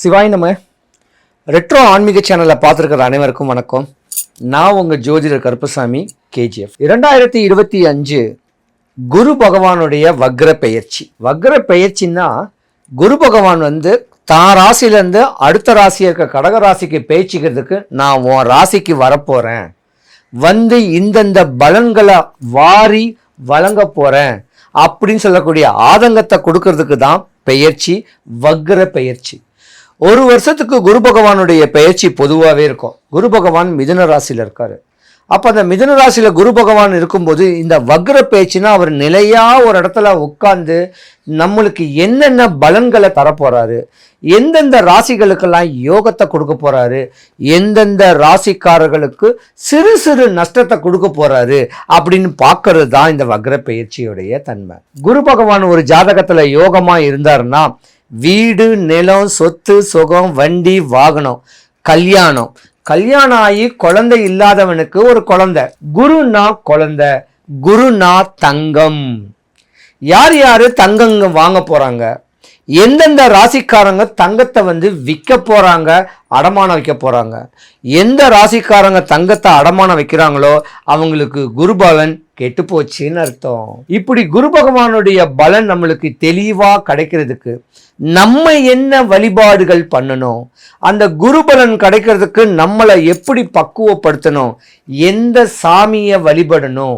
சிவாய் நம்ம ரெட்ரோ ஆன்மீக சேனலை பார்த்துருக்கிற அனைவருக்கும் வணக்கம். நான் உங்கள் ஜோதிடர் கருப்பசாமி கேஜிஎஃப். 2025 குரு பகவானுடைய வக்ர பெயர்ச்சின்னா குரு பகவான் தான் ராசியிலேருந்து அடுத்த ராசியை இருக்க கடக ராசிக்கு பேச்சுக்கிறதுக்கு நான் உன் ராசிக்கு வரப்போகிறேன், இந்தந்த பலன்களை வாரி வழங்க போகிறேன் அப்படின்னு சொல்லக்கூடிய ஆதங்கத்தை கொடுக்கறதுக்கு தான் பெயர்ச்சி, வக்ர பெயர்ச்சி. ஒரு வருஷத்துக்கு குரு பகவானுடைய பெயர்ச்சி பொதுவாகவே இருக்கும். குரு பகவான் மிதுன ராசியில் இருக்காரு. அப்போ அந்த மிதுன ராசியில் குரு பகவான் இருக்கும்போது இந்த வக்ர பெயர்ச்சினா அவர் நிலையாக ஒரு இடத்துல உட்கார்ந்து நம்மளுக்கு என்னென்ன பலன்களை தரப்போறாரு, எந்தெந்த ராசிகளுக்கெல்லாம் யோகத்தை கொடுக்க போறாரு, எந்தெந்த ராசிக்காரர்களுக்கு சிறு சிறு நஷ்டத்தை கொடுக்க போறாரு அப்படின்னு பார்க்கறது தான் இந்த வக்ர பெயர்ச்சியுடைய தன்மை. குரு பகவான் ஒரு ஜாதகத்தில் யோகமாக இருந்தாருன்னா வீடு, நிலம், சொத்து, சுகம், வண்டி, வாகனம், கல்யாணம் ஆகி குழந்தை இல்லாதவனுக்கு ஒரு குழந்தை. குருனா குழந்தை, குருனா தங்கம். யார் தங்கங்க வாங்க போறாங்க, எந்தெந்த ராசிக்காரங்க தங்கத்தை விற்க போறாங்க, அடமானம் வைக்க போறாங்க, எந்த ராசிக்காரங்க தங்கத்தை அடமானம் வைக்கிறாங்களோ அவங்களுக்கு குரு பலன் கெட்டு போச்சுன்னு அர்த்தம். இப்படி குரு பகவானுடைய பலன் நம்மளுக்கு தெளிவா கிடைக்கிறதுக்கு நம்ம என்ன வழிபாடுகள் பண்ணணும், அந்த குரு பலன் கிடைக்கிறதுக்கு நம்மளை எப்படி பக்குவப்படுத்தணும், எந்த சாமியை வழிபடணும்,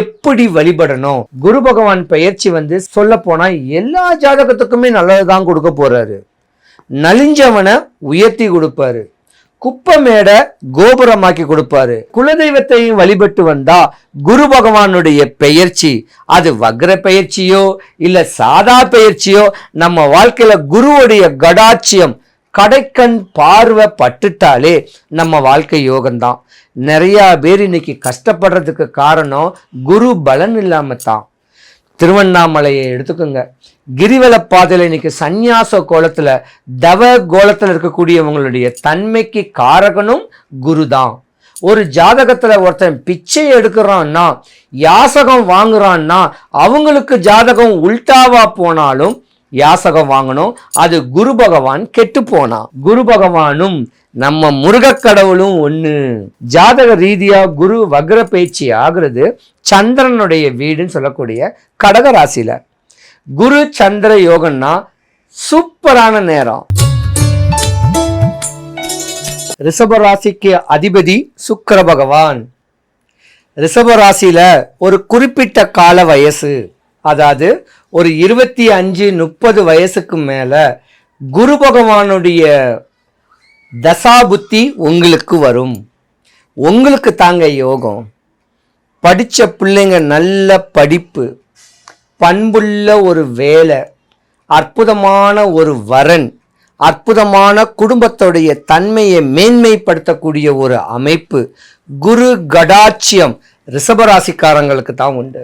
எப்படி வழிபடணும். குரு பகவான் பெயர்ச்சி சொல்ல போனா எல்லா ஜாதகத்துக்குமே நல்லதுதான் கொடுக்க போறாரு. நலிஞ்சவனை உயர்த்தி கொடுப்பாரு, குப்பமேட கோபுரமாக்கி கொடுப்பாரு. குலதெய்வத்தையும் வழிபட்டு வந்தா குரு பகவானுடைய பெயர்ச்சி, அது வக்ர பெயர்ச்சியோ இல்ல சாதா பெயர்ச்சியோ, நம்ம வாழ்க்கையில குருவுடைய கடாட்சியம் கடைக்கண் பார்வை பட்டுட்டாலே நம்ம வாழ்க்கை யோகம்தான். நிறைய பேர் இன்னைக்கு கஷ்டப்படுறதுக்கு காரணம் குரு பலன் இல்லாம தான். திருவண்ணாமலையை எடுத்துக்கோங்க, கிரிவல பாதையில் இன்னைக்கு சந்நியாச கோலத்துல தவ கோலத்துல இருக்கக்கூடியவங்களுடைய தன்மைக்கு காரகனும் குரு தான். ஒரு ஜாதகத்துல ஒருத்தன் பிச்சை எடுக்கிறான்னா, யாசகம் வாங்குறான்னா, அவங்களுக்கு ஜாதகம் உல்டாவா போனாலும் யாசகம் வாங்கணும். அது குரு பகவான் கெட்டு போனா. குரு பகவானும் நம்ம முருகக் கடவுளும் ஒண்ணு. ஜாதக ரீதியா குரு வக்ர பேச்சு ஆகிறது சந்திரனுடைய வீடுன்னு சொல்லக்கூடிய கடக ராசியில. குரு சந்திர யோகம்னா சூப்பரான நேரம். ரிஷப ராசிக்கு அதிபதி சுக்கிர பகவான். ரிஷப ராசியில ஒரு குறிப்பிட்ட கால வயசு, அதாவது ஒரு 25-30 வயசுக்கு மேல குரு பகவானுடைய தசாபுத்தி உங்களுக்கு வரும். உங்களுக்கு தாங்க யோகம். படிச்ச பிள்ளைங்க நல்ல படிப்பு, பண்புள்ள ஒரு வேலை, அற்புதமான ஒரு வரன், அற்புதமான குடும்பத்துடைய தன்மையை மேன்மைப்படுத்தக்கூடிய ஒரு அமைப்பு, குரு கடாட்சியம் ரிஷபராசிக்காரங்களுக்கு தான் உண்டு.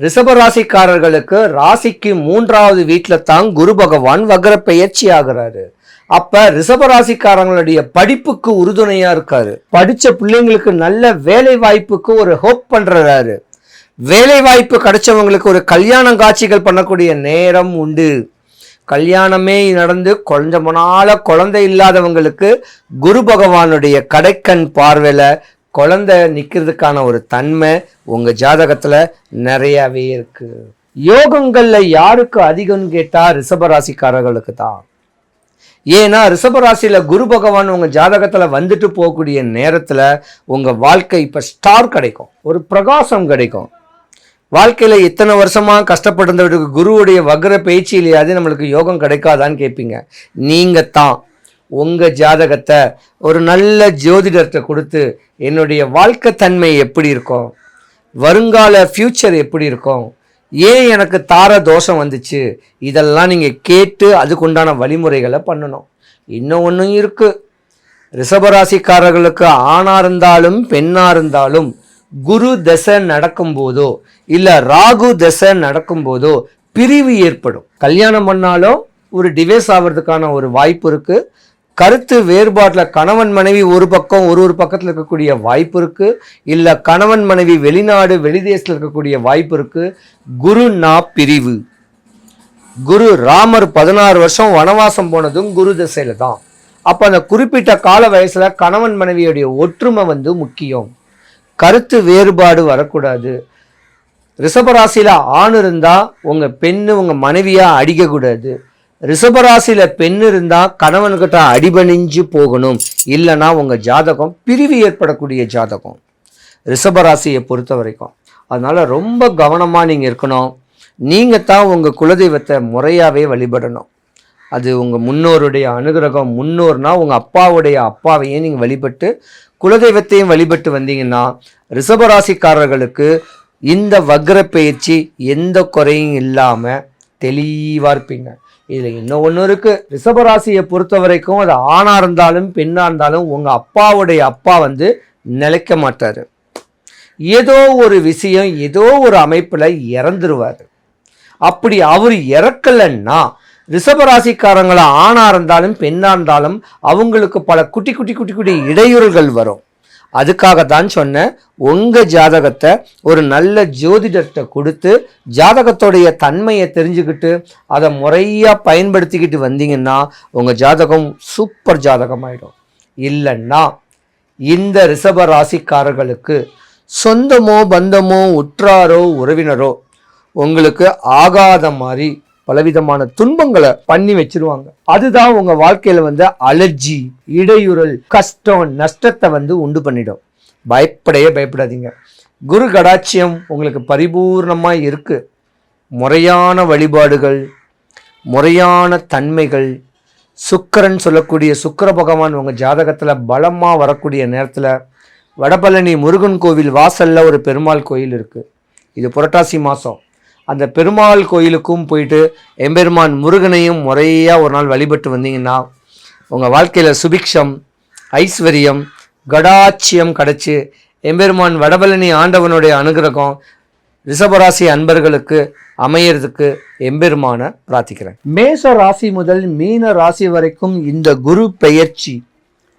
ரிஷபராசிக்காரர்களுக்கு ராசிக்கு 3வது வீட்டில் தான் குரு பகவான் வக்ர பெயர்ச்சி ஆகிறாரு. அப்ப ரிஷபராசிக்காரங்களுடைய படிப்புக்கு உறுதுணையா இருக்காரு. படிச்ச பிள்ளைங்களுக்கு நல்ல வேலை வாய்ப்புக்கு ஒரு ஹோப் பண்றாரு. வேலை வாய்ப்பு கிடைச்சவங்களுக்கு ஒரு கல்யாண காட்சிகள் பண்ணக்கூடிய நேரம் உண்டு. கல்யாணமே நடந்து கொஞ்ச நாள குழந்தை இல்லாதவங்களுக்கு குரு பகவானுடைய கடைக்கண் பார்வையில குழந்தை நிக்கிறதுக்கான ஒரு தன்மை உங்க ஜாதகத்துல நிறையவே இருக்கு. யோகங்கள்ல யாருக்கு அதிகம்னு கேட்டா ரிஷபராசிக்காரர்களுக்கு தான். ஏன்னா ரிஷபராசியில குரு பகவான் உங்க ஜாதகத்துல வந்துட்டு போகக்கூடிய நேரத்துல உங்க வாழ்க்கை இப்ப ஸ்டார் கிடைக்கும், ஒரு பிரகாசம் கிடைக்கும். வாழ்க்கையில இத்தனை வருஷமா கஷ்டப்பட்டிருந்தவருக்கு குருவுடைய வக்ர பேச்சிலேயாவது நம்மளுக்கு யோகம் கிடைக்காதான்னு கேட்பீங்க. நீங்க தான் உங்க ஜாதகத்தை ஒரு நல்ல ஜோதிடர்கிட்ட கொடுத்து என்னுடைய வாழ்க்கை தன்மை எப்படி இருக்கும், வருங்கால ஃபியூச்சர் எப்படி இருக்கும், ஏன் எனக்கு தார தோஷம் வந்துச்சு, இதெல்லாம் நீங்கள் கேட்டு அதுக்குண்டான வழிமுறைகளை பண்ணணும். இன்னும் ஒன்றும் இருக்கு. ரிஷபராசிக்காரர்களுக்கு ஆணாக இருந்தாலும் பெண்ணாக இருந்தாலும் குரு தசை நடக்கும்போதோ இல்லை ராகு தசை நடக்கும்போதோ பிரிவு ஏற்படும். கல்யாணம் பண்ணாலும் ஒரு டிவைஸ் ஆகிறதுக்கான ஒரு வாய்ப்பு இருக்கு. கருத்து வேறுபாட்டில் கணவன் மனைவி ஒரு பக்கம் ஒரு பக்கத்தில் இருக்கக்கூடிய வாய்ப்பு இருக்கு. இல்லை கணவன் மனைவி வெளிநாடு வெளிதேசத்தில் இருக்கக்கூடிய வாய்ப்பு இருக்கு. குருனா பிரிவு. குரு ராமர் 16 வருஷம் வனவாசம் போனதும் குரு திசையில தான். அப்ப அந்த குறிப்பிட்ட கால வயசுல கணவன் மனைவியுடைய ஒற்றுமை முக்கியம். கருத்து வேறுபாடு வரக்கூடாது. ரிஷபராசியில ஆண் இருந்தா உங்க பெண்ணு உங்க மனைவியா அடிக்க கூடாது. ரிஷபராசியில பெண் இருந்தா கணவன்கிட்ட அடிபணிஞ்சு போகணும். இல்லைன்னா உங்க ஜாதகம் பிரிவு ஏற்படக்கூடிய ஜாதகம் ரிஷபராசியை பொறுத்த வரைக்கும். அதனால ரொம்ப கவனமா நீங்க இருக்கணும். நீங்க தான் உங்க குலதெய்வத்தை முறையாவே வழிபடணும். அது உங்க முன்னோருடைய அனுகிரகம். முன்னோர்னா உங்க அப்பாவுடைய அப்பாவையும் நீங்க வழிபட்டு குலதெய்வத்தையும் வழிபட்டு வந்தீங்கன்னா ரிஷபராசிக்காரர்களுக்கு இந்த வக்ர பயிற்சி எந்த குறையும் இல்லாம தெளிவா இருப்பீங்க. இதுல இன்னும் ஒண்ணு இருக்கு. ரிஷபராசியை பொறுத்த வரைக்கும் அது ஆணா இருந்தாலும் பெண்ணா இருந்தாலும் உங்க அப்பாவுடைய அப்பா நிலைக்க மாட்டாரு. ஏதோ ஒரு விஷயம் ஏதோ ஒரு அமைப்புல இறந்துருவாரு. அப்படி அவர் இறக்கலன்னா ரிஷபராசிக்காரங்கள ஆணா இருந்தாலும் பெண்ணா இருந்தாலும் அவங்களுக்கு பல குட்டி குட்டி குட்டி குட்டி இடையூறுகள் வரும். அதுக்காகத்தான் சொன்னேன், உங்க ஜாதகத்தை ஒரு நல்ல ஜோதிடர்கிட்ட கொடுத்து ஜாதகத்தோடைய தன்மையை தெரிஞ்சுக்கிட்டு அதை முறையா பயன்படுத்திக்கிட்டு வந்தீங்கன்னா உங்க ஜாதகம் சூப்பர் ஜாதகம் ஆயிடும். இல்லைன்னா இந்த ரிஷப ராசிக்காரர்களுக்கு சொந்தமோ பந்தமோ உற்றாரோ உறவினரோ உங்களுக்கு ஆகாத மாதிரி பலவிதமான துன்பங்களை பண்ணி வச்சிருவாங்க. அதுதான் உங்க வாழ்க்கையில அலர்ஜி, இடையூறல், கஷ்டம், நஷ்டத்தை உண்டு பண்ணிடும். பயப்படாதீங்க. குரு கடாட்சியம் உங்களுக்கு பரிபூர்ணமா இருக்கு. முறையான வழிபாடுகள், முறையான தன்மைகள், சுக்கிரன் சொல்லக்கூடிய சுக்கிர பகவான் உங்க ஜாதகத்துல பலமா வரக்கூடிய நேரத்துல வடபழனி முருகன் கோவில் வாசல்ல ஒரு பெருமாள் கோயில் இருக்கு. இது புரட்டாசி மாசம். அந்த பெருமாள் கோயிலுக்கும் போயிட்டு எம்பெருமான் முருகனையும் முறையா ஒரு நாள் வழிபட்டு வந்தீங்கன்னா உங்க வாழ்க்கையில சுபிக்ஷம், ஐஸ்வர்யம், கடாட்சியம் கிடைச்சு எம்பெருமான் வடபழனி ஆண்டவனுடைய அனுகிரகம் ரிஷபராசி அன்பர்களுக்கு அமையறதுக்கு எம்பெருமான பிரார்த்திக்கிறேன். மேச ராசி முதல் மீன ராசி வரைக்கும் இந்த குரு பெயர்ச்சி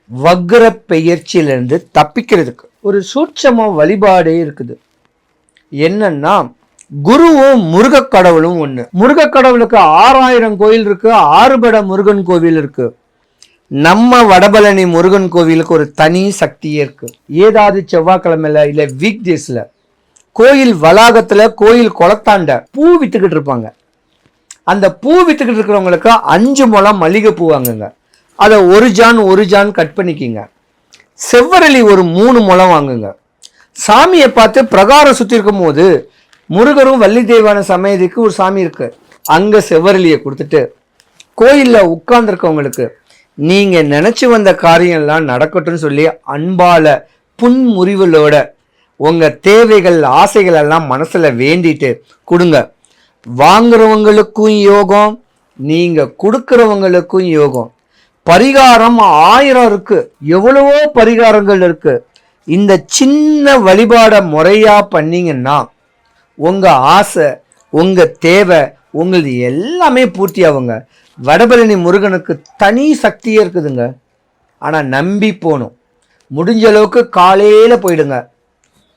வக்ர பெயர்ச்சியிலிருந்து தப்பிக்கிறதுக்கு ஒரு சூட்சம வழிபாடே இருக்குது. என்னன்னா குருவும் முருக கடவுளும் ஒண்ணு. முருக கடவுளுக்கு 6000 கோயில் இருக்கு, 6 முருகன் கோவில் இருக்கு. நம்ம வடபழனி முருகன் கோவிலுக்கு ஒரு தனி சக்தியே இருக்கு. ஏதாவது செவ்வாய்க்கிழமையில இல்ல வீக் டேஸ்ல கோயில் வளாகத்துல கோயில் குளத்தாண்ட பூ வித்துக்கிட்டு இருப்பாங்க. அந்த பூ வித்துக்கிட்டு இருக்கிறவங்களுக்கு 5 முழம் மல்லிகை பூ வாங்குங்க. அதை ஒரு ஜான் கட் பண்ணிக்கிங்க. செவ்வரளி ஒரு 3 முழம் வாங்குங்க. சாமியை பார்த்து பிரகாரம் சுத்தி இருக்கும் போது முருகரும் வள்ளி தெய்வான சமயத்துக்கு ஒரு சாமி இருக்கு, அங்க செவ்வரளியை கொடுத்துட்டு கோயில்ல உட்கார்ந்துருக்கவங்களுக்கு நீங்க நினைச்சு வந்த காரியம் எல்லாம் நடக்கட்டும்னு சொல்லி அன்பால புன்முறிவுகளோட உங்க தேவைகள் ஆசைகள் எல்லாம் மனசுல வேண்டிட்டு கொடுங்க. வாங்குறவங்களுக்கும் யோகம், நீங்க கொடுக்கிறவங்களுக்கும் யோகம். பரிகாரம் 1000 இருக்கு, எவ்வளவோ பரிகாரங்கள் இருக்கு. இந்த சின்ன வழிபாட முறையா பண்ணீங்கன்னா உங்க ஆசை, உங்க தேவை, உங்களுக்கு எல்லாமே பூர்த்தி ஆகுங்க. வடபழனி முருகனுக்கு தனி சக்தியே இருக்குதுங்க. ஆனா நம்பி போகணும். முடிஞ்ச அளவுக்கு காலையில போயிடுங்க,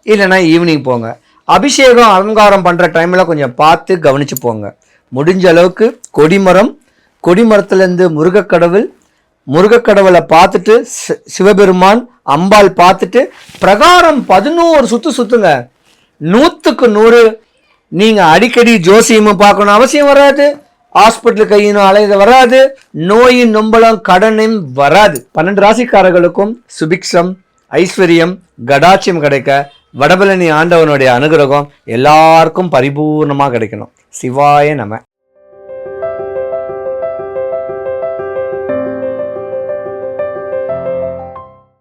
இல்லைன்னா ஈவினிங் போங்க. அபிஷேகம் அலங்காரம் பண்ற டைம்ல கொஞ்சம் பார்த்து கவனிச்சு போங்க. முடிஞ்ச அளவுக்கு கொடிமரத்துலேருந்து முருகக்கடவுளை பார்த்துட்டு சிவபெருமான் அம்பாள் பார்த்துட்டு பிரகாரம் 11 சுத்துங்க. 100க்கு 100 நீங்க அடிக்கடி ஜோசியமும் பார்க்கணும் அவசியம் வராது. ஹாஸ்பிட்டல் கையினும் அலைய வராது. நோயின் நொம்பலம் கடனும் வராது. 12 ராசிக்காரர்களுக்கும் சுபிக்ஷம், ஐஸ்வர்யம், கடாட்சியம் கிடைக்க வடபழனி ஆண்டவனுடைய அனுகிரகம் எல்லாருக்கும் பரிபூர்ணமா கிடைக்கணும். சிவாய நம.